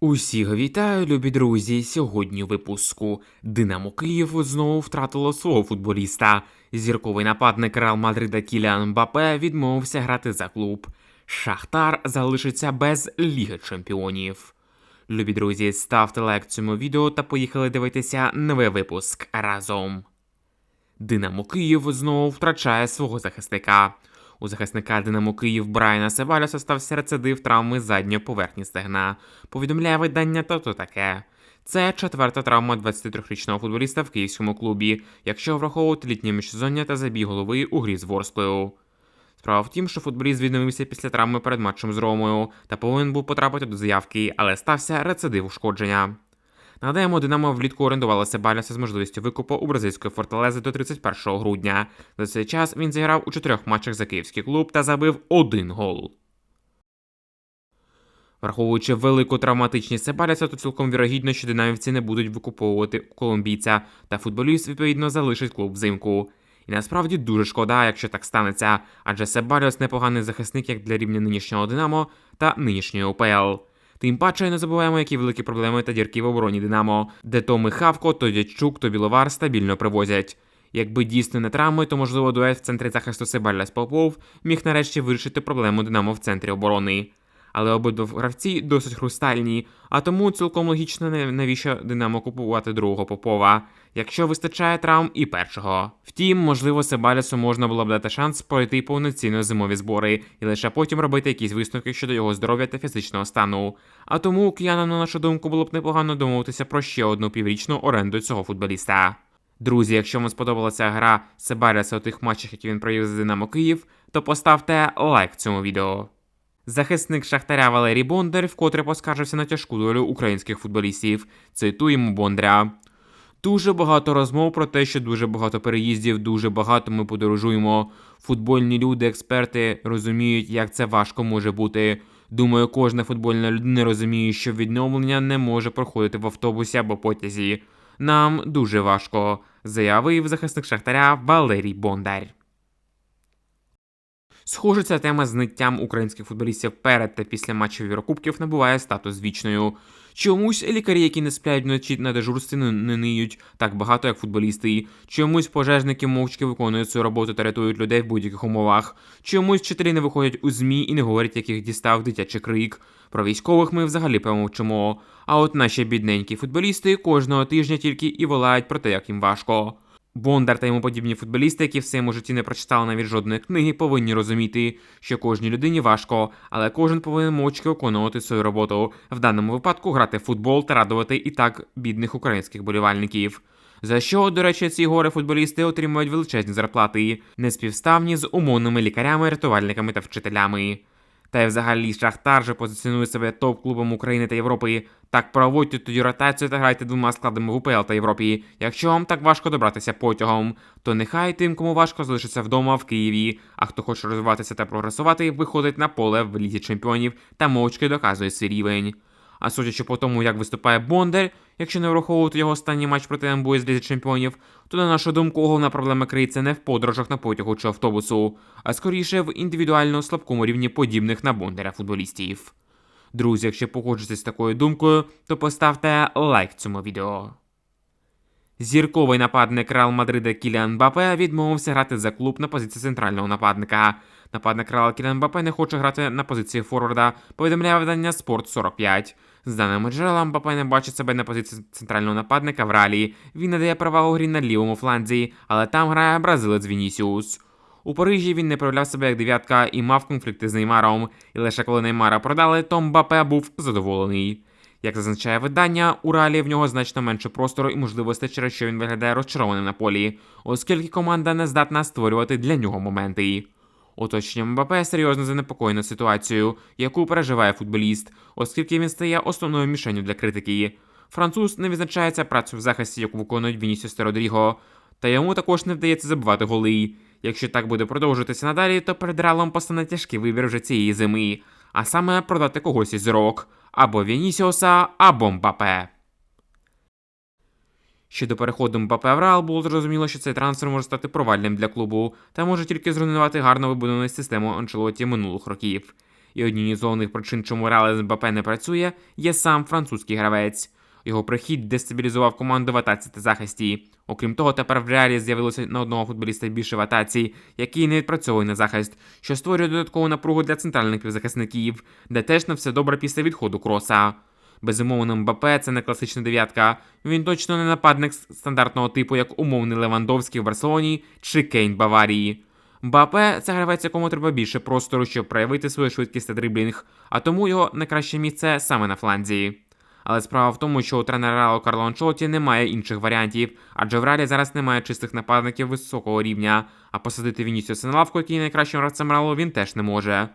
Усіх вітаю, любі друзі! Сьогодні у випуску «Динамо Київ» знову втратило свого футболіста. Зірковий нападник Реал Мадрида Кіліан Мбаппе відмовився грати за клуб. Шахтар залишиться без Ліги Чемпіонів. Любі друзі, ставте лайк цьому відео та поїхали дивитися новий випуск разом. «Динамо Київ» знову втрачає свого захисника. У захисника «Динамо Київ» Брайана Себальоса стався рецидив травми задньої поверхні стегна. Повідомляє видання «То таке». Це четверта травма 23-річного футболіста в київському клубі, якщо враховувати літнє міжсезоння та забій голови у грі з Ворсклою. Справа в тім, що футболіст відновився після травми перед матчем з Ромою та повинен був потрапити до заявки, але стався рецидив ушкодження. Нагадаємо, «Динамо» влітку орендувало Себальоса з можливістю викупу у бразильської «Форталези» до 31 грудня. За цей час він зіграв у 4 матчах за київський клуб та забив 1 гол. Враховуючи велику травматичність Себальоса, то цілком вірогідно, що динамівці не будуть викуповувати колумбійця, та футболіст, відповідно, залишить клуб взимку. І насправді дуже шкода, якщо так станеться, адже Себальос непоганий захисник як для рівня нинішнього «Динамо» та нинішньої УПЛ. Тим паче не забуваємо, які великі проблеми та дірки в обороні «Динамо», де то Михавко, то Дячук, то Біловар стабільно привозять. Якби дійсно не травми, то можливо дует в центрі захисту Себальос-Попов міг нарешті вирішити проблему «Динамо» в центрі оборони. Але обидва гравці досить хрустальні, а тому цілком логічно, навіщо «Динамо» купувати другого Попова, якщо вистачає травм і першого. Втім, можливо, Себальосу можна було б дати шанс пройти повноцінно зимові збори і лише потім робити якісь висновки щодо його здоров'я та фізичного стану. А тому киянам, на нашу думку, було б непогано домовитися про ще одну піврічну оренду цього футболіста. Друзі, якщо вам сподобалася гра Себальоса у тих матчах, які він провів за «Динамо Київ», то поставте лайк цьому відео. Захисник Шахтаря Валерій Бондар вкотре поскаржився на тяжку долю українських футболістів. Цитуємо Бондаря. Дуже багато розмов про те, що дуже багато переїздів, дуже багато ми подорожуємо. Футбольні люди, експерти розуміють, як це важко може бути. Думаю, кожна футбольна людина розуміє, що відновлення не може проходити в автобусі або потязі. Нам дуже важко, заявив захисник Шахтаря Валерій Бондар. Схоже, ця тема з зниттям українських футболістів перед та після матчів Єврокубків набуває статус вічною. Чомусь лікарі, які не сплять вночі на дежурстві, не ниють так багато, як футболісти. Чомусь пожежники мовчки виконують свою роботу та рятують людей в будь-яких умовах. Чомусь вчителі не виходять у ЗМІ і не говорять, яких дістав дитячий крик. Про військових ми взагалі помовчимо. А от наші бідненькі футболісти кожного тижня тільки і волають про те, як їм важко. Бондар та йому подібні футболісти, які в своєму житті не прочитали навіть жодної книги, повинні розуміти, що кожній людині важко, але кожен повинен мовчки виконувати свою роботу, в даному випадку грати в футбол та радувати і так бідних українських болівальників. За що, до речі, ці горе-футболісти отримують величезні зарплати, неспівставні з умовними лікарями, рятувальниками та вчителями. Та й взагалі Шахтар же позиціонує себе топ-клубом України та Європи. Так проводьте тоді ротацію та грайте двома складами в УПЛ та Європі. Якщо вам так важко добратися потягом, то нехай тим, кому важко, залишиться вдома в Києві. А хто хоче розвиватися та прогресувати, виходить на поле в Лізі Чемпіонів та мовчки доказує свій рівень. А судячи по тому, як виступає Бондар, якщо не враховувати його останній матч проти МБУ з Лізі Чемпіонів, то, на нашу думку, головна проблема криється не в подорожах на потягу чи автобусу, а скоріше в індивідуально слабкому рівні подібних на Бондаря футболістів. Друзі, якщо погоджуєтесь з такою думкою, то поставте лайк цьому відео. Зірковий нападник Реал Мадрида Кіліан Мбаппе відмовився грати за клуб на позиції центрального нападника. Нападник Реала Кіліан Мбаппе не хоче грати на позиції форварда, повідомляє видання Sport 45. З даними джерела, Мбаппе не бачить себе на позиції центрального нападника в Реалі. Він надає перевагу грі на лівому фланзі, але там грає бразилець Вінісіус. У Парижі він не проявляв себе як дев'ятка і мав конфлікти з Неймаром. І лише коли Неймара продали, то Мбаппе був задоволений. Як зазначає видання, у Реалі в нього значно менше простору і можливостей, через що він виглядає розчарованим на полі, оскільки команда не здатна створювати для нього моменти. Оточення Мбаппе серйозно занепокоєно ситуацією, яку переживає футболіст, оскільки він стає основною мішенню для критики. Француз не відзначається працю в захисті, яку виконують Вінісіус та Родріго, та йому також не вдається забивати голи. Якщо так буде продовжуватися надалі, то перед Реалом постане тяжкий вибір вже цієї зими, а саме продати когось із зірок, або Вінісіуса, або Мбаппе. Щодо переходу Мбаппе в Реал, було зрозуміло, що цей трансфер може стати провальним для клубу та може тільки зруйнувати гарно вибудовану систему Анчелотті минулих років. І однією з головних причин, чому Реал з Мбаппе не працює, є сам французький гравець. Його прихід дестабілізував команду в атаці та захисті. Окрім того, тепер в Реалі з'явилося на одного футболіста більше в атаці, який не відпрацьовує на захист, що створює додаткову напругу для центральних півзахисників, де теж не все добре після відходу Кроса. Безумовно, Мбаппе – це не класична дев'ятка, він точно не нападник стандартного типу, як умовний Левандовський в Барселоні чи Кейн в Баварії. Мбаппе – це гравець, якому треба більше простору, щоб проявити свою швидкість та дриблінг, а тому його найкраще місце саме на фланзі. Але справа в тому, що у тренера Реалу Карло Анчелотті немає інших варіантів, адже в Реалі зараз немає чистих нападників високого рівня, а посадити Вінісіуса на лавку, який є найкращим гравцем Реалу, він теж не може.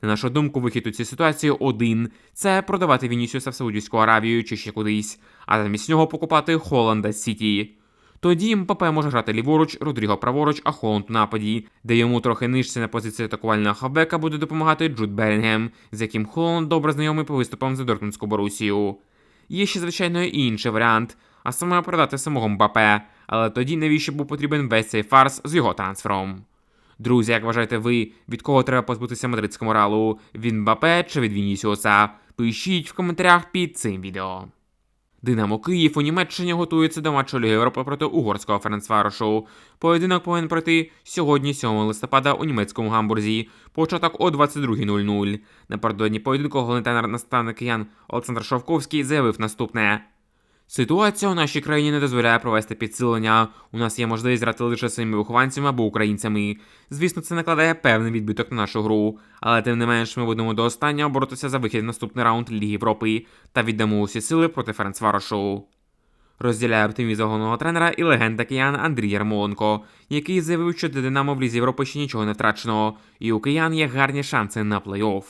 На нашу думку, вихід у цій ситуації один – це продавати Вінісіуса в Саудівську Аравію чи ще кудись, а замість нього покупати Холланда з Сіті. Тоді Мбаппе може грати ліворуч, Родріго праворуч, а Холланд у нападі, де йому трохи нижче на позиції атакувального хавбека буде допомагати Джуд Белінгем, з яким Холланд добре знайомий по виступам за Дортмундську Борусію. Є ще, звичайно, і інший варіант, а саме продати самого Мбаппе, але тоді навіщо був потрібен весь цей фарс з його трансфером? Друзі, як вважаєте ви, від кого треба позбутися мадридському Реалу? Від Мбаппе чи від Вінісіуса? Пишіть в коментарях під цим відео. Динамо Київ у Німеччині готується до матчу Ліги Європи проти угорського Ференцварошу. Поєдинок повинен пройти сьогодні, 7 листопада, у німецькому Гамбурзі. Початок о 22:00. Напередодні поєдинку головний тренер-наставник киян Олександр Шовковський заявив наступне. Ситуація у нашій країні не дозволяє провести підсилення. У нас є можливість грати лише своїми вихованцями або українцями. Звісно, це накладає певний відбиток на нашу гру, але тим не менш ми будемо до останнього боротися за вихід в наступний раунд Ліги Європи та віддамо усі сили проти Ференцварошу. Розділяє оптимізм головного тренера і легенда киян Андрій Ярмоленко, який заявив, що для Динамо в Лізі Європи ще нічого не втрачено, і у киян є гарні шанси на плей-офф.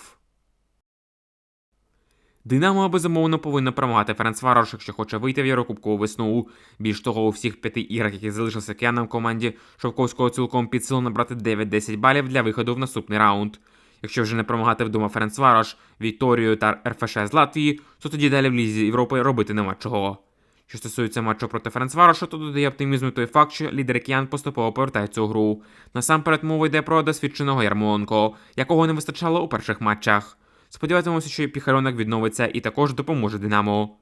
Динамо, безумовно, повинно перемагати Ференцварош, якщо хоче вийти в Єврокубкову весну. Більш того, у всіх 5 іграх, які залишилися киянам в команді Шовковського, цілком під силу набрати 9-10 балів для виходу в наступний раунд. Якщо вже не перемагати вдома Ференцварош, Вікторію та РФШ з Латвії, то тоді далі в Лізі Європи робити нема чого. Що стосується матчу проти Ференцварошу, то додає оптимізму той факт, що лідери киян поступово повертаються у гру. Насамперед мова йде про досвідченого Ярмоленко, якого не вистачало у перших матчах. Сподіватимемося, що і Піхальонок відновиться і також допоможе Динамо.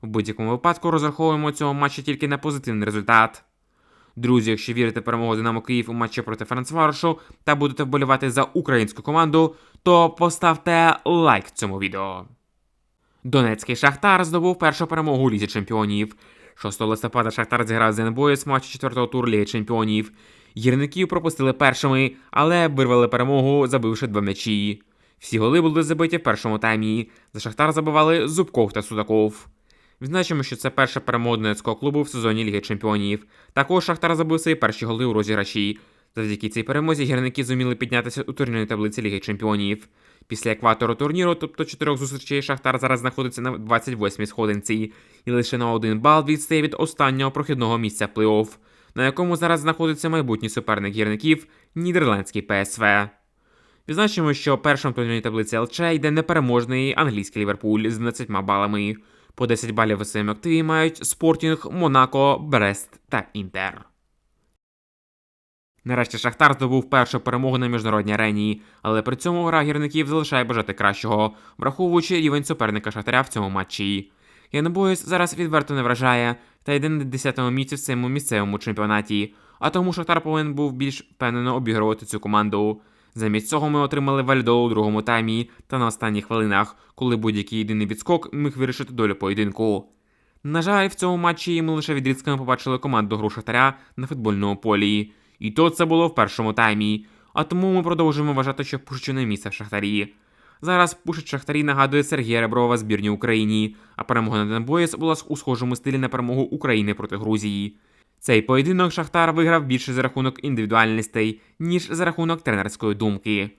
В будь-якому випадку розраховуємо цього матчу тільки на позитивний результат. Друзі, якщо вірите в перемогу Динамо Київ у матчі проти Ференцварошу та будете вболівати за українську команду, то поставте лайк цьому відео. Донецький Шахтар здобув першу перемогу у Лізі Чемпіонів. 6 листопада Шахтар зіграв з ЗНБ з матчу 4-го туру Ліги Чемпіонів. Гірників пропустили першими, але вирвали перемогу, забивши 2 м'ячі. Всі голи були забиті в першому таймі. За Шахтар забивали Зубков та Судаков. Відзначимо, що це перша перемога Донецького клубу в сезоні Ліги Чемпіонів. Також Шахтар забив свої перші голи у розіграші. Завдяки цій перемозі гірники зуміли піднятися у турнірній таблиці Ліги Чемпіонів. Після екватору турніру, тобто 4 зустрічей, Шахтар зараз знаходиться на 28-й сходинці і лише на 1 бал відстає від останнього прохідного місця плей-офф, на якому зараз знаходиться майбутній суперник гірників – нідерландський ПСВ. Відзначимо, що першим в турнірній таблиці ЛЧ йде непереможний англійський Ліверпуль з 12 балами. По 10 балів у своєму активі мають Спортінг, Монако, Брест та Інтер. Нарешті Шахтар здобув першу перемогу на міжнародній арені, але при цьому гра гірників залишає бажати кращого, враховуючи рівень суперника Шахтаря в цьому матчі. Young Boys зараз відверто не вражає та йде на 10-му місці в цьому місцевому чемпіонаті, а тому Шахтар повинен був більш впевнено обігрувати цю команду. Замість цього ми отримали Вальдо у другому таймі та на останніх хвилинах, коли будь-який єдиний відскок міг вирішити долю поєдинку. На жаль, в цьому матчі ми лише відрізками побачили команду гру Шахтаря на футбольному полі. І то це було в першому таймі, а тому ми продовжуємо вважати, що Пушичине місце в Шахтарі. Зараз Пушич Шахтарі нагадує Сергія Реброва збірні Україні, а перемога над Young Boys була у схожому стилі на перемогу України проти Грузії. Цей поєдинок Шахтар виграв більше за рахунок індивідуальностей, ніж за рахунок тренерської думки.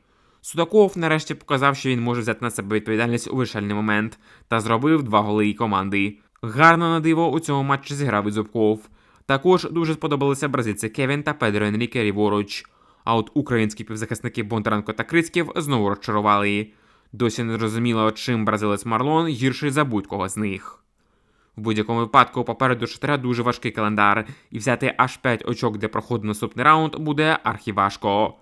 Судаков нарешті показав, що він може взяти на себе відповідальність у вирішальний момент та зробив 2 голи і команди. Гарно на диво у цьому матчі зіграв і Зубков. Також дуже сподобалися бразильці Кевін та Педро Енріке ліворуч. А от українські півзахисники Бондаренко та Крицьків знову розчарували. Досі не зрозуміло, чим бразилець Марлон гірший за будь-кого з них. В будь-якому випадку попереду Шахтаря дуже важкий календар, і взяти аж 5 очок для проходу наступний раунд буде архіважко.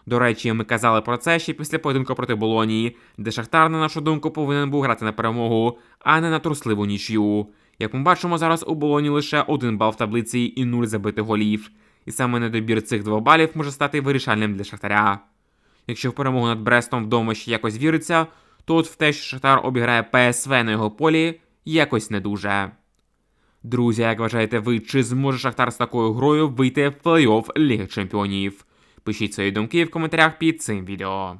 До речі, ми казали про це ще після поєдинку проти Болонії, де Шахтар, на нашу думку, повинен був грати на перемогу, а не на трусливу нічию. Як ми бачимо, зараз у Болоні лише 1 бал в таблиці і 0 забитих голів. І саме недобір цих 2 балів може стати вирішальним для Шахтаря. Якщо в перемогу над Брестом вдома ще якось віриться, то от в те, що Шахтар обіграє ПСВ на його полі, якось не дуже. Друзі, як вважаєте ви, чи зможе Шахтар з такою грою вийти в плей-офф Ліги Чемпіонів? Пишіть свої думки в коментарях під цим відео.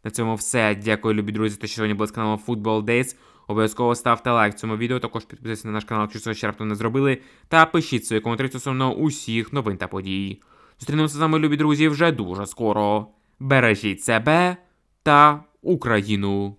На цьому все. Дякую, любі друзі, що сьогодні були з каналу Football Days. Обов'язково ставте лайк цьому відео, також підписуйтесь на наш канал, якщо цього ще раптом не зробили, та пишіть свої коментарі стосовно усіх новин та подій. Зустрінемося з вами, любі друзі, вже дуже скоро. Бережіть себе та Україну.